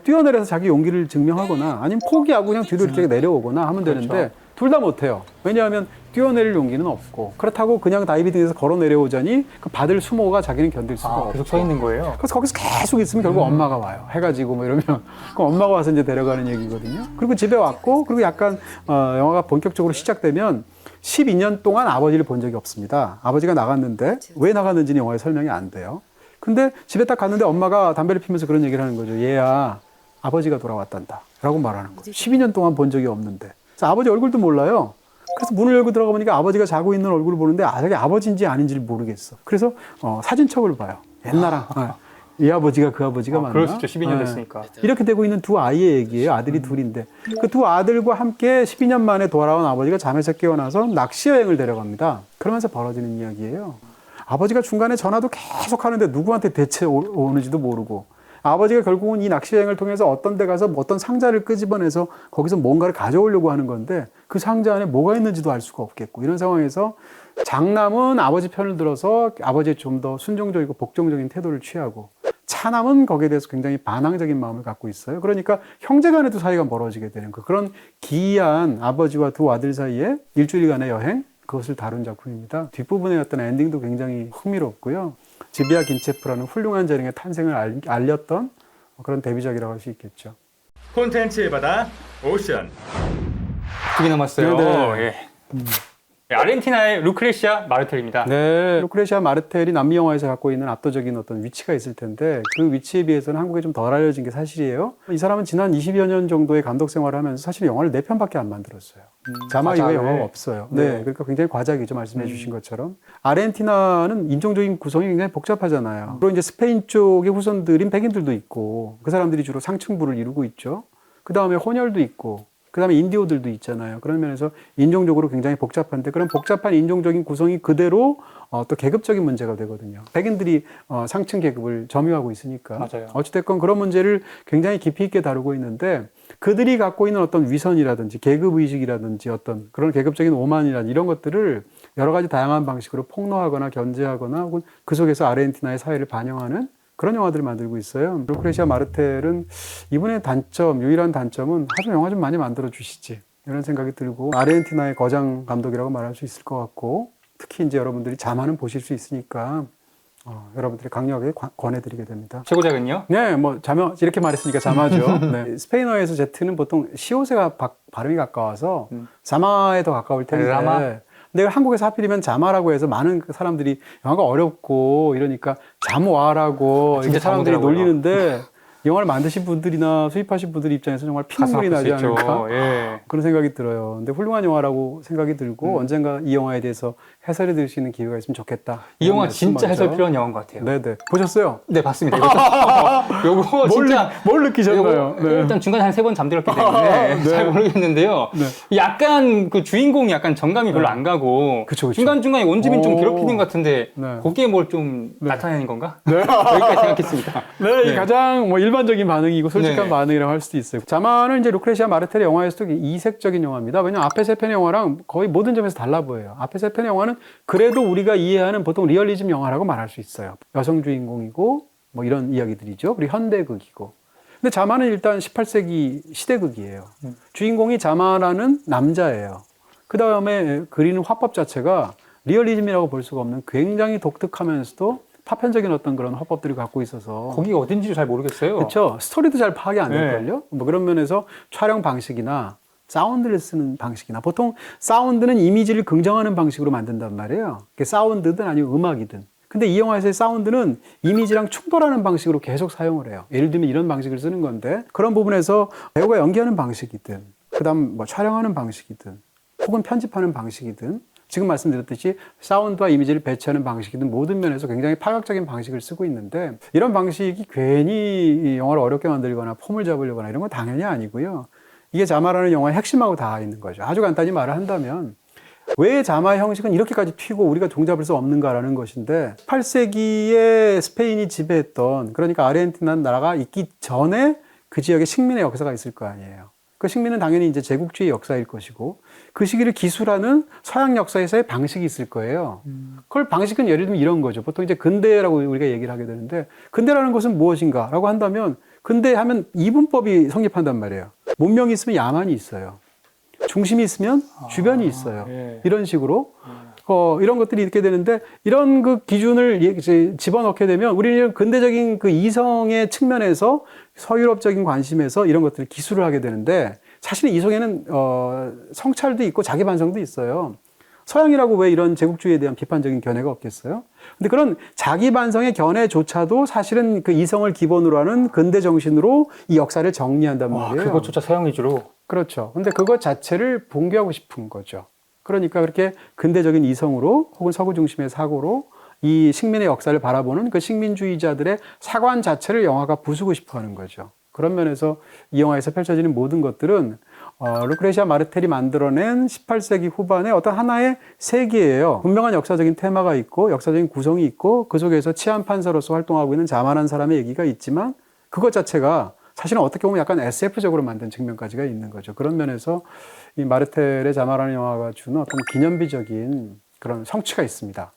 뛰어내려서 자기 용기를 증명하거나 아니면 포기하고 그냥 뒤로 이렇게 내려오거나 하면 되는데 둘 다 못해요. 왜냐하면 뛰어내릴 용기는 없고 그렇다고 그냥 다이빙에서 걸어 내려오자니 그 바들 수모가 자기는 견딜 수가 없고 계속 서 있는 거예요? 그래서 거기서 계속 있으면 결국 엄마가 와요. 해가 지고 뭐 이러면 그럼 엄마가 와서 이제 데려가는 얘기거든요. 그리고 집에 왔고 그리고 약간 영화가 본격적으로 시작되면 12년 동안 아버지를 본 적이 없습니다. 아버지가 나갔는데 왜 나갔는지는 영화에 설명이 안 돼요. 근데 집에 딱 갔는데 엄마가 담배를 피면서 그런 얘기를 하는 거죠. 얘야, 아버지가 돌아왔단다. 라고 말하는 거죠. 12년 동안 본 적이 없는데. 그래서 아버지 얼굴도 몰라요. 그래서 문을 열고 들어가 보니까 아버지가 자고 있는 얼굴을 보는데 저게 아버지인지 아닌지를 모르겠어. 그래서 사진첩을 봐요. 옛날랑. 이 아버지가 그 아버지가 맞나? 그럴 수 있죠. 12년 됐으니까. 이렇게 되고 있는 두 아이의 얘기예요. 아들이 둘인데. 그 두 아들과 함께 12년 만에 돌아온 아버지가 잠에서 깨어나서 낚시 여행을 데려갑니다. 그러면서 벌어지는 이야기예요. 아버지가 중간에 전화도 계속 하는데 누구한테 대체 오는지도 모르고 아버지가 결국은 이 낚시 여행을 통해서 어떤 데 가서 어떤 상자를 끄집어내서 거기서 뭔가를 가져오려고 하는 건데 그 상자 안에 뭐가 있는지도 알 수가 없겠고 이런 상황에서 장남은 아버지 편을 들어서 아버지의 좀 더 순종적이고 복종적인 태도를 취하고 차남은 거기에 대해서 굉장히 반항적인 마음을 갖고 있어요. 그러니까 형제 간에도 사이가 멀어지게 되는 그런 기이한 아버지와 두 아들 사이에 일주일간의 여행 그것을 다룬 작품입니다. 뒷부분의 어떤 엔딩도 굉장히 흥미롭고요. 지비아 긴체프라는 훌륭한 재능의 탄생을 알렸던 그런 데뷔작이라고 할 수 있겠죠. 콘텐츠의 바다 오션. 2개 남았어요. 네네. 예. 아르헨티나의 루크레시아 마르텔입니다. 네, 루크레시아 마르텔이 남미 영화에서 갖고 있는 압도적인 어떤 위치가 있을 텐데 그 위치에 비해서는 한국에 좀 덜 알려진 게 사실이에요. 이 사람은 지난 20여 년 정도의 감독 생활을 하면서 사실 영화를 4편밖에 안 만들었어요. 자마 이외에 영화가 없어요. 네, 그러니까 굉장히 과작이죠. 말씀해 주신 것처럼. 아르헨티나는 인종적인 구성이 굉장히 복잡하잖아요. 그리고 이제 스페인 쪽의 후손들인 백인들도 있고 그 사람들이 주로 상층부를 이루고 있죠. 그 다음에 혼혈도 있고 그 다음에 인디오들도 있잖아요. 그런 면에서 인종적으로 굉장히 복잡한데 그런 복잡한 인종적인 구성이 그대로 또 계급적인 문제가 되거든요. 백인들이 상층 계급을 점유하고 있으니까. 맞아요. 어찌됐건 그런 문제를 굉장히 깊이 있게 다루고 있는데 그들이 갖고 있는 어떤 위선이라든지 계급의식이라든지 어떤 그런 계급적인 오만이라든지 이런 것들을 여러 가지 다양한 방식으로 폭로하거나 견제하거나 혹은 그 속에서 아르헨티나의 사회를 반영하는 그런 영화들을 만들고 있어요. 루크레시아 마르텔은 이분의 단점, 유일한 단점은 하도 영화 좀 많이 만들어 주시지 이런 생각이 들고 아르헨티나의 거장 감독이라고 말할 수 있을 것 같고 특히 이제 여러분들이 자마는 보실 수 있으니까 여러분들이 강력하게 권해드리게 됩니다. 최고작은요? 네, 뭐 자마 이렇게 말했으니까 자마죠. 네. 스페인어에서 Z는 보통 시옷에 발음이 가까워서 자마에 더 가까울 텐데. 라마? 근데 한국에서 하필이면 자마라고 해서 많은 사람들이 영화가 어렵고 이러니까 자모아라고 이렇게 사람들이 놀리는데 영화를 만드신 분들이나 수입하신 분들 입장에서 정말 피눈물이 나지 않을까 예. 그런 생각이 들어요. 근데 훌륭한 영화라고 생각이 들고 언젠가 이 영화에 대해서 해설해 드릴 수 있는 기회가 있으면 좋겠다. 이 영화 진짜 해설 필요한 영화인 것 같아요. 네네. 보셨어요? 네, 봤습니다. 요거 진짜 뭘 느끼셨나요? 네. 일단 중간에 한 3번 잠들었기 때문에 네. 잘 모르겠는데요. 네. 약간 그 주인공이 약간 정감이 별로 안 가고 그쵸. 중간중간에 원주민 좀 괴롭히는 것 같은데 네. 거기에 뭘 좀 나타내는 건가? 네. 여기까지 생각했습니다. 네, 이 가장 일반적인 반응이고 솔직한 네. 반응이라고 할 수도 있어요. 자마는 이제 루크레시아 마르텔의 영화에서도 이색적인 영화입니다. 왜냐면 앞에 3편의 영화랑 거의 모든 점에서 달라 보여요. 앞에 3편의 영화는 그래도 우리가 이해하는 보통 리얼리즘 영화라고 말할 수 있어요. 여성 주인공이고 뭐 이런 이야기들이죠. 그리고 현대극이고. 근데 자마는 일단 18세기 시대극이에요. 주인공이 자마라는 남자예요. 그 다음에 그리는 화법 자체가 리얼리즘이라고 볼 수가 없는 굉장히 독특하면서도 파편적인 어떤 그런 화법들을 갖고 있어서 거기가 어딘지도 잘 모르겠어요. 그렇죠. 스토리도 잘 파악이 안 될걸요. 뭐 그런 면에서 촬영 방식이나 사운드를 쓰는 방식이나 보통 사운드는 이미지를 긍정하는 방식으로 만든단 말이에요. 그게 사운드든 아니면 음악이든. 근데 이 영화에서의 사운드는 이미지랑 충돌하는 방식으로 계속 사용을 해요. 예를 들면 이런 방식을 쓰는 건데 그런 부분에서 배우가 연기하는 방식이든 그다음 뭐 촬영하는 방식이든 혹은 편집하는 방식이든 지금 말씀드렸듯이 사운드와 이미지를 배치하는 방식이든 모든 면에서 굉장히 파격적인 방식을 쓰고 있는데 이런 방식이 괜히 영화를 어렵게 만들거나 폼을 잡으려거나 이런 건 당연히 아니고요. 이게 자마라는 영화의 핵심하고 닿아 있는 거죠. 아주 간단히 말을 한다면 왜 자마 형식은 이렇게까지 튀고 우리가 종잡을 수 없는가라는 것인데 8세기에 스페인이 지배했던 그러니까 아르헨티나라는 나라가 있기 전에 그 지역에 식민의 역사가 있을 거 아니에요. 그 식민은 당연히 이제 제국주의 역사일 것이고 그 시기를 기술하는 서양 역사에서의 방식이 있을 거예요. 그걸 방식은 예를 들면 이런 거죠. 보통 이제 근대라고 우리가 얘기를 하게 되는데 근대라는 것은 무엇인가라고 한다면 근대 하면 이분법이 성립한단 말이에요. 문명이 있으면 야만이 있어요. 중심이 있으면 주변이 있어요. 예. 이런 식으로 이런 것들이 있게 되는데 이런 그 기준을 이제 집어넣게 되면 우리는 근대적인 그 이성의 측면에서 서유럽적인 관심에서 이런 것들을 기술을 하게 되는데 사실은 이성에는 성찰도 있고 자기 반성도 있어요. 서양이라고 왜 이런 제국주의에 대한 비판적인 견해가 없겠어요? 근데 그런 자기 반성의 견해조차도 사실은 그 이성을 기본으로 하는 근대 정신으로 이 역사를 정리한단 말이에요. 그것조차 서양 위주로. 그렇죠. 근데 그것 자체를 붕괴하고 싶은 거죠. 그러니까 그렇게 근대적인 이성으로 혹은 서구 중심의 사고로 이 식민의 역사를 바라보는 그 식민주의자들의 사관 자체를 영화가 부수고 싶어 하는 거죠. 그런 면에서 이 영화에서 펼쳐지는 모든 것들은 루크레시아 마르텔이 만들어낸 18세기 후반의 어떤 하나의 세계예요. 분명한 역사적인 테마가 있고 역사적인 구성이 있고 그 속에서 치안 판사로서 활동하고 있는 자만한 사람의 얘기가 있지만 그것 자체가 사실은 어떻게 보면 약간 SF적으로 만든 측면까지가 있는 거죠. 그런 면에서 이 마르텔의 자마라는 영화가 주는 어떤 기념비적인 그런 성취가 있습니다.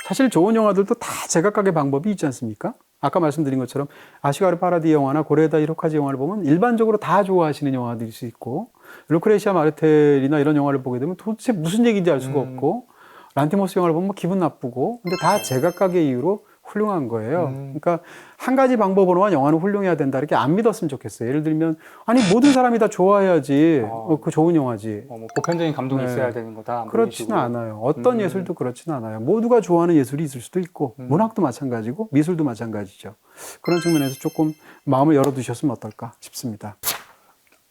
사실 좋은 영화들도 다 제각각의 방법이 있지 않습니까? 아까 말씀드린 것처럼 아시가르 파라디 영화나 고레다 히로카즈 영화를 보면 일반적으로 다 좋아하시는 영화들일 수 있고 루크레시아 마르텔이나 이런 영화를 보게 되면 도대체 무슨 얘기인지 알 수가 없고 란티모스 영화를 보면 기분 나쁘고 근데 다 제각각의 이유로 훌륭한 거예요. 그러니까 한 가지 방법으로만 영화는 훌륭해야 된다 이렇게 안 믿었으면 좋겠어요. 예를 들면 아니 모든 사람이 다 좋아해야지 그 좋은 영화지. 뭐 보편적인 감동이 있어야 되는 거다. 그렇지는 않아요. 어떤 예술도 그렇지는 않아요. 모두가 좋아하는 예술이 있을 수도 있고 문학도 마찬가지고 미술도 마찬가지죠. 그런 측면에서 조금 마음을 열어두셨으면 어떨까 싶습니다.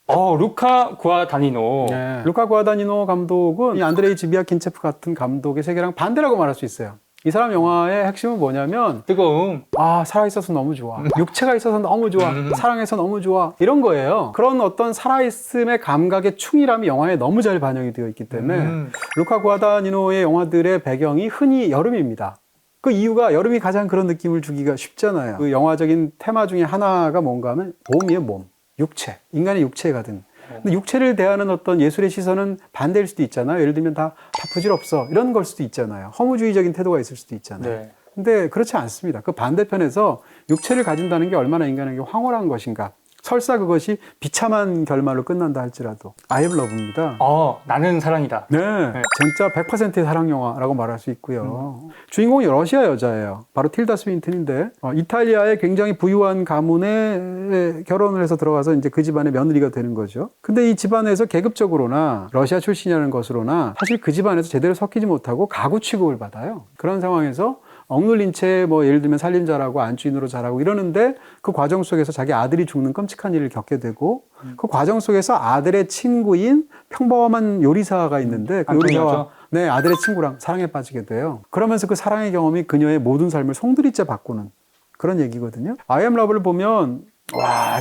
루카 구아다니노. 네. 루카 구아다니노 감독은 이 안드레이 지비아킨체프 같은 감독의 세계랑 반대라고 말할 수 있어요. 이 사람 영화의 핵심은 뭐냐면 뜨거움. 살아있어서 너무 좋아. 육체가 있어서 너무 좋아. 사랑해서 너무 좋아. 이런 거예요. 그런 어떤 살아있음의 감각의 충일함이 영화에 너무 잘 반영이 되어 있기 때문에 루카 구아다니노의 영화들의 배경이 흔히 여름입니다. 그 이유가 여름이 가장 그런 느낌을 주기가 쉽잖아요. 그 영화적인 테마 중에 하나가 뭔가 하면 몸이에요, 몸. 육체. 인간의 육체거든. 근데 육체를 대하는 어떤 예술의 시선은 반대일 수도 있잖아요. 예를 들면 다 부질없어. 이런 걸 수도 있잖아요. 허무주의적인 태도가 있을 수도 있잖아요. 네. 근데 그렇지 않습니다. 그 반대편에서 육체를 가진다는 게 얼마나 인간에게 황홀한 것인가. 설사 그것이 비참한 결말로 끝난다 할지라도 I have love입니다. 나는 사랑이다. 네, 진짜 100%의 사랑 영화라고 말할 수 있고요. 주인공이 러시아 여자예요. 바로 틸다 스윈튼인데 이탈리아의 굉장히 부유한 가문에 결혼을 해서 들어가서 이제 그 집안의 며느리가 되는 거죠. 근데 이 집안에서 계급적으로나 러시아 출신이라는 것으로나 사실 그 집안에서 제대로 섞이지 못하고 가구 취급을 받아요. 그런 상황에서 억눌린 채 예를 들면 살림자라고 안주인으로 자라고 이러는데 그 과정 속에서 자기 아들이 죽는 끔찍한 일을 겪게 되고 그 과정 속에서 아들의 친구인 평범한 요리사가 있는데 그 요리사와 아들의 친구랑 사랑에 빠지게 돼요. 그러면서 그 사랑의 경험이 그녀의 모든 삶을 송두리째 바꾸는 그런 얘기거든요. I am love를 보면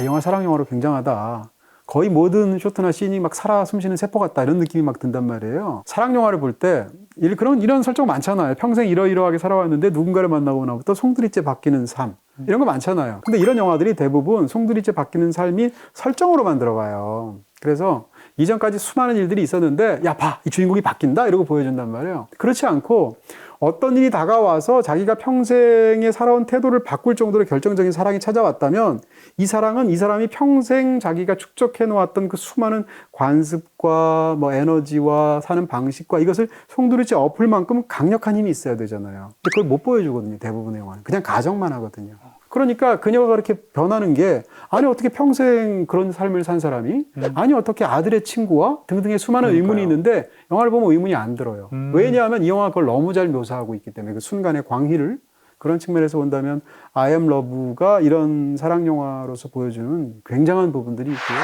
이 영화 사랑 영화로 굉장하다. 거의 모든 쇼트나 씬이 막 살아 숨쉬는 세포 같다 이런 느낌이 막 든단 말이에요. 사랑 영화를 볼 때 이런 설정 많잖아요. 평생 이러이러하게 살아왔는데 누군가를 만나고 나부터 송두리째 바뀌는 삶 이런 거 많잖아요. 근데 이런 영화들이 대부분 송두리째 바뀌는 삶이 설정으로만 들어가요. 그래서 이전까지 수많은 일들이 있었는데 이 주인공이 바뀐다 이러고 보여준단 말이에요. 그렇지 않고 어떤 일이 다가와서 자기가 평생에 살아온 태도를 바꿀 정도로 결정적인 사랑이 찾아왔다면 이 사랑은 이 사람이 평생 자기가 축적해 놓았던 그 수많은 관습과 에너지와 사는 방식과 이것을 송두리째 엎을 만큼 강력한 힘이 있어야 되잖아요. 근데 그걸 못 보여주거든요. 대부분의 영화는. 그냥 가정만 하거든요. 그러니까 그녀가 그렇게 변하는 게 어떻게 평생 그런 삶을 산 사람이 어떻게 아들의 친구와 등등의 수많은 의문이 있는데 영화를 보면 의문이 안 들어요. 왜냐하면 이 영화가 그걸 너무 잘 묘사하고 있기 때문에 그 순간의 광희를 그런 측면에서 본다면 I am love가 이런 사랑 영화로서 보여주는 굉장한 부분들이 있고요.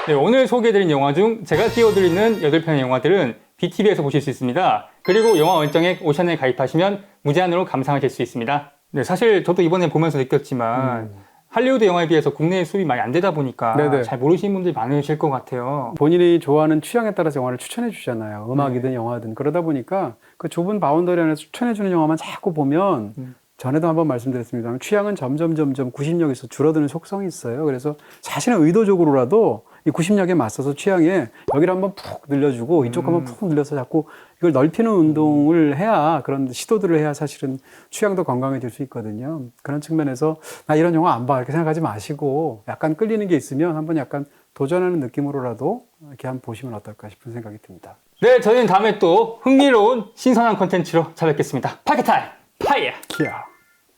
네, 오늘 소개해드린 영화 중 제가 띄워드리는 8편의 영화들은 BTV에서 보실 수 있습니다. 그리고 영화 원정액 오션에 가입하시면 무제한으로 감상하실 수 있습니다. 네, 사실 저도 이번에 보면서 느꼈지만 할리우드 영화에 비해서 국내에 수입이 많이 안 되다 보니까 네네. 잘 모르시는 분들이 많으실 것 같아요. 본인이 좋아하는 취향에 따라서 영화를 추천해 주잖아요. 음악이든 영화든. 그러다 보니까 그 좁은 바운더리 안에서 추천해 주는 영화만 자꾸 보면 전에도 한번 말씀드렸습니다만 취향은 점점 구심력에서 줄어드는 속성이 있어요. 그래서 사실은 의도적으로라도 이 구심력에 맞서서 취향에 여기를 한번 푹 늘려주고 이쪽 한번 푹 늘려서 자꾸 이걸 넓히는 운동을 해야, 그런 시도들을 해야 사실은 취향도 건강해질 수 있거든요. 그런 측면에서 나 이런 영화 안 봐 이렇게 생각하지 마시고 약간 끌리는 게 있으면 한번 약간 도전하는 느낌으로라도 이렇게 한번 보시면 어떨까 싶은 생각이 듭니다. 네, 저희는 다음에 또 흥미로운 신선한 콘텐츠로 찾아뵙겠습니다. 파이어 타임! 파이어! 키야.